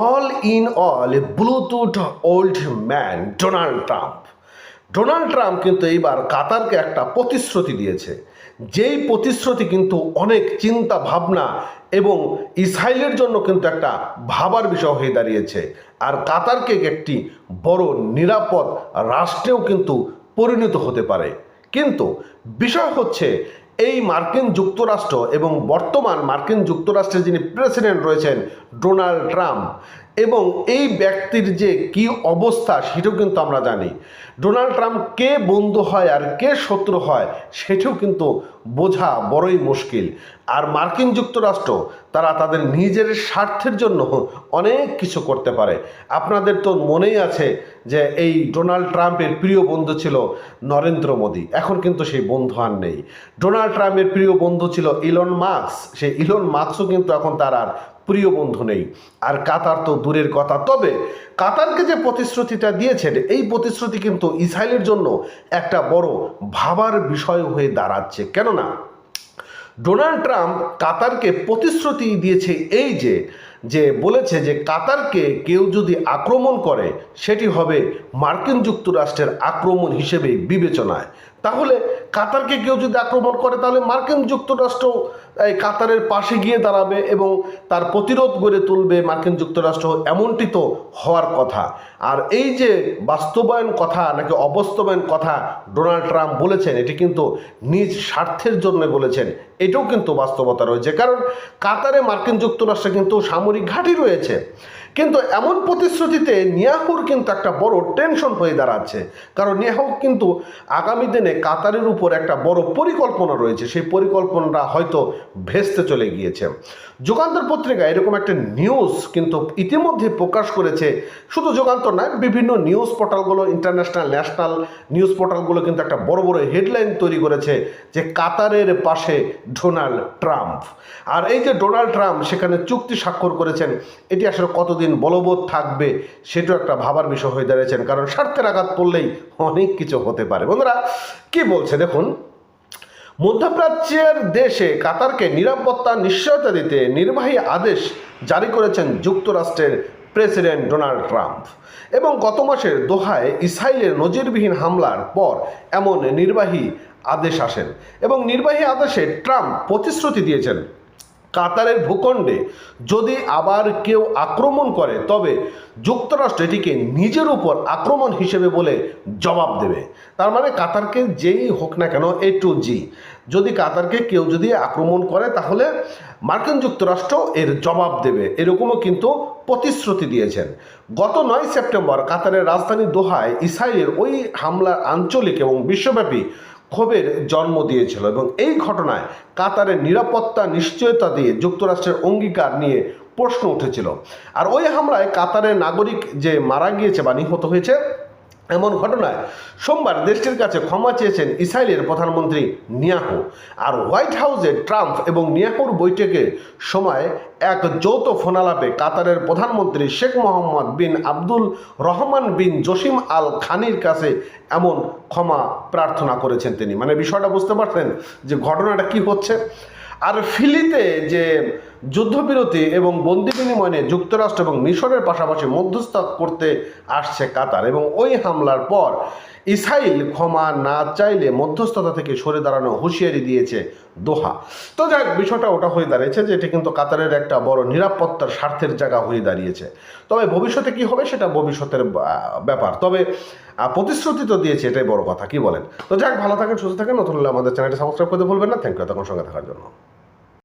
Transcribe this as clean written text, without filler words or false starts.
All in all Bluetooth old man Donald Trump কিন্তু এইবার কাতারকে একটা প্রতিশ্রুতি দিয়েছে, যেই প্রতিশ্রুতি কিন্তু অনেক চিন্তা ভাবনা এবং ইসরায়েলের জন্য কিন্তু একটা ভাবার বিষয় হয়ে দাঁড়িয়েছে। আর কাতারকে একটি বড় নিরাপদ রাষ্ট্রেও কিন্তু পরিণত হতে পারে। কিন্তু বিষয় হচ্ছে এই মার্কিন যুক্তরাষ্ট্র এবং বর্তমান মার্কিন যুক্তরাষ্ট্রের যিনি প্রেসিডেন্ট রয়েছেন ডোনাল্ড ট্রাম্প, এবং এই ব্যক্তির যে কি অবস্থা সেটাও কিন্তু আমরা জানি। ডোনাল্ড ট্রাম্প কে বন্ধু হয় আর কে শত্রু হয় সেটাও কিন্তু বোঝা বড়ই মুশকিল। আর মার্কিন যুক্তরাষ্ট্র তারা তাদের নিজের স্বার্থের জন্য অনেক কিছু করতে পারে। আপনাদের তো মনেই আছে যে এই ডোনাল্ড ট্রাম্পের প্রিয় বন্ধু ছিল নরেন্দ্র মোদী, এখন কিন্তু সেই বন্ধু আর নেই। ডোনাল্ড ট্রাম্পের প্রিয় বন্ধু ছিল ইলন মাস্ক, সেই ইলন মাস্কও কিন্তু এখন তার আর প্রিয় বন্ধু নেই। আর কাতার তো দূরের কথা। তবে কাতারকে যে প্রতিশ্রুতিটা দিয়েছেন, এই প্রতিশ্রুতি কিন্তু ইসরায়েলের জন্য একটা বড় ভাবার বিষয় হয়ে দাঁড়াচ্ছে। কেননা ডোনাল্ড ট্রাম্প কাতারকে প্রতিশ্রুতি দিয়েছে এই যে বলেছে যে কাতারকে কেউ যদি আক্রমণ করে সেটি হবে মার্কিন যুক্তরাষ্ট্রের আক্রমণ হিসেবে বিবেচনায়। তাহলে কাতারকে কেউ যদি আক্রমণ করে তাহলে মার্কিন যুক্তরাষ্ট্র এই কাতারের পাশে গিয়ে দাঁড়াবে এবং তার প্রতিরোধ গড়ে তুলবে মার্কিন যুক্তরাষ্ট্র, এমনটি তো হওয়ার কথা। আর এই যে বাস্তবায়ন কথা নাকি অবাস্তবায়ন কথা ডোনাল্ড ট্রাম্প বলেছেন, এটি কিন্তু নিজ স্বার্থের জন্য বলেছেন, এটাও কিন্তু বাস্তবতা রয়েছে। কারণ কাতারে মার্কিন যুক্তরাষ্ট্রে কিন্তু সামরিক ঘাঁটি রয়েছে। কিন্তু এমন প্রতিশ্রুতিতে নেতানিয়াহুর কিন্তু একটা বড় টেনশন হয়ে দাঁড়াচ্ছে। কারণ নেতানিয়াহু কিন্তু আগামী দিনে কাতারের উপর একটা বড় পরিকল্পনা রয়েছে, সেই পরিকল্পনাটা হয়তো ভেস্তে চলে গিয়েছে। যুগান্তর পত্রিকা এরকম একটা নিউজ কিন্তু ইতিমধ্যে প্রকাশ করেছে। শুধু যুগান্তর নয়, বিভিন্ন নিউজ পোর্টালগুলো, ইন্টারন্যাশনাল ন্যাশনাল নিউজ পোর্টালগুলো কিন্তু একটা বড় বড় হেডলাইন তৈরি করেছে যে কাতারের পাশে ডোনাল্ড ট্রাম্প। আর এই যে ডোনাল্ড ট্রাম্প সেখানে চুক্তি স্বাক্ষর করেছেন, এটি আসলে কতদিন বলবৎ থাকবে সেটাও একটা ভাবার বিষয় হয়ে দাঁড়িয়েছেন। কারণ স্বার্থের আঘাত পড়লেই অনেক কিছু হতে পারে। বন্ধুরা কি বলছে দেখুন, মধ্যপ্রাচ্যের দেশে কাতারকে নিরাপত্তা নিশ্চয়তা দিতে নির্বাহী আদেশ জারি করেছেন যুক্তরাষ্ট্রের প্রেসিডেন্ট ডোনাল্ড ট্রাম্প। এবং গত মাসের দোহায় ইসরায়েলের নজিরবিহীন হামলার পর এমন নির্বাহী আদেশ আসেন এবং নির্বাহী আদেশে ট্রাম্প প্রতিশ্রুতি দিয়েছেন কাতারের ভূখণ্ডে যদি আবার কেউ আক্রমণ করে তবে যুক্তরাষ্ট্র এটিকে নিজের উপর আক্রমণ হিসেবে বলে জবাব দেবে। তার মানে কাতারকে যেই হোক না কেন A to G, যদি কাতারকে কেউ যদি আক্রমণ করে তাহলে মার্কিন যুক্তরাষ্ট্র এর জবাব দেবে, এরকমও কিন্তু প্রতিশ্রুতি দিয়েছেন। গত 9 সেপ্টেম্বর কাতারের রাজধানী দোহায় ইসরায়েলের ওই হামলার আঞ্চলিক এবং বিশ্বব্যাপী ক্ষোভের জন্ম দিয়েছিল এবং এই ঘটনায় কাতারের নিরাপত্তা নিশ্চয়তা দিয়ে যুক্তরাষ্ট্রের অঙ্গীকার নিয়ে প্রশ্ন উঠেছিল। আর ওই হামলায় কাতারের নাগরিক যে মারা গিয়েছে বা নিহত হয়েছে, এমন ঘটনায় সোমবার দেশটির কাছে ক্ষমা চেয়েছেন ইসরায়েলের প্রধানমন্ত্রী নেতানিয়াহু। আর হোয়াইট হাউসে ট্রাম্প এবং নেতানিয়াহুর বৈঠকের সময় এক যৌথ ফোনালাপে কাতারের প্রধানমন্ত্রী শেখ মোহাম্মদ বিন আব্দুল রহমান বিন জসিম আল খানির কাছে এমন ক্ষমা প্রার্থনা করেছেন তিনি। মানে বিষয়টা বুঝতে পারছেন যে ঘটনাটা কি হচ্ছে। আর ফিলিতে যে যুদ্ধবিরতি এবং বন্দি বিনিময় নিয়ে যুক্তরাষ্ট্র এবং মিশরের পাশাপাশি মধ্যস্থতা করতে আসছে কাতার, এবং ওই হামলার পর ইসরায়েল ক্ষমা না চাইলে মধ্যস্থতা থেকে সরে দাঁড়ানো হুঁশিয়ারি দিয়েছে দোহা। তো যাক, বিষয়টা ওটা হয়ে দাঁড়িয়েছে যে এটি কিন্তু কাতারের একটা বড় নিরাপত্তার স্বার্থের জায়গা হয়ে দাঁড়িয়েছে। তবে ভবিষ্যতে কি হবে সেটা ভবিষ্যতের ব্যাপার। তবে প্রতিশ্রুতি তো দিয়েছে, এটাই বড় কথা, কি বলেন? তো যাক, ভালো থাকেন, সুস্থ থাকেন। নতুন হলে আমাদের চ্যানেলটি সাবস্ক্রাইব করতে ভুলবেন না। থ্যাংক ইউ তখন সঙ্গে থাকার জন্য।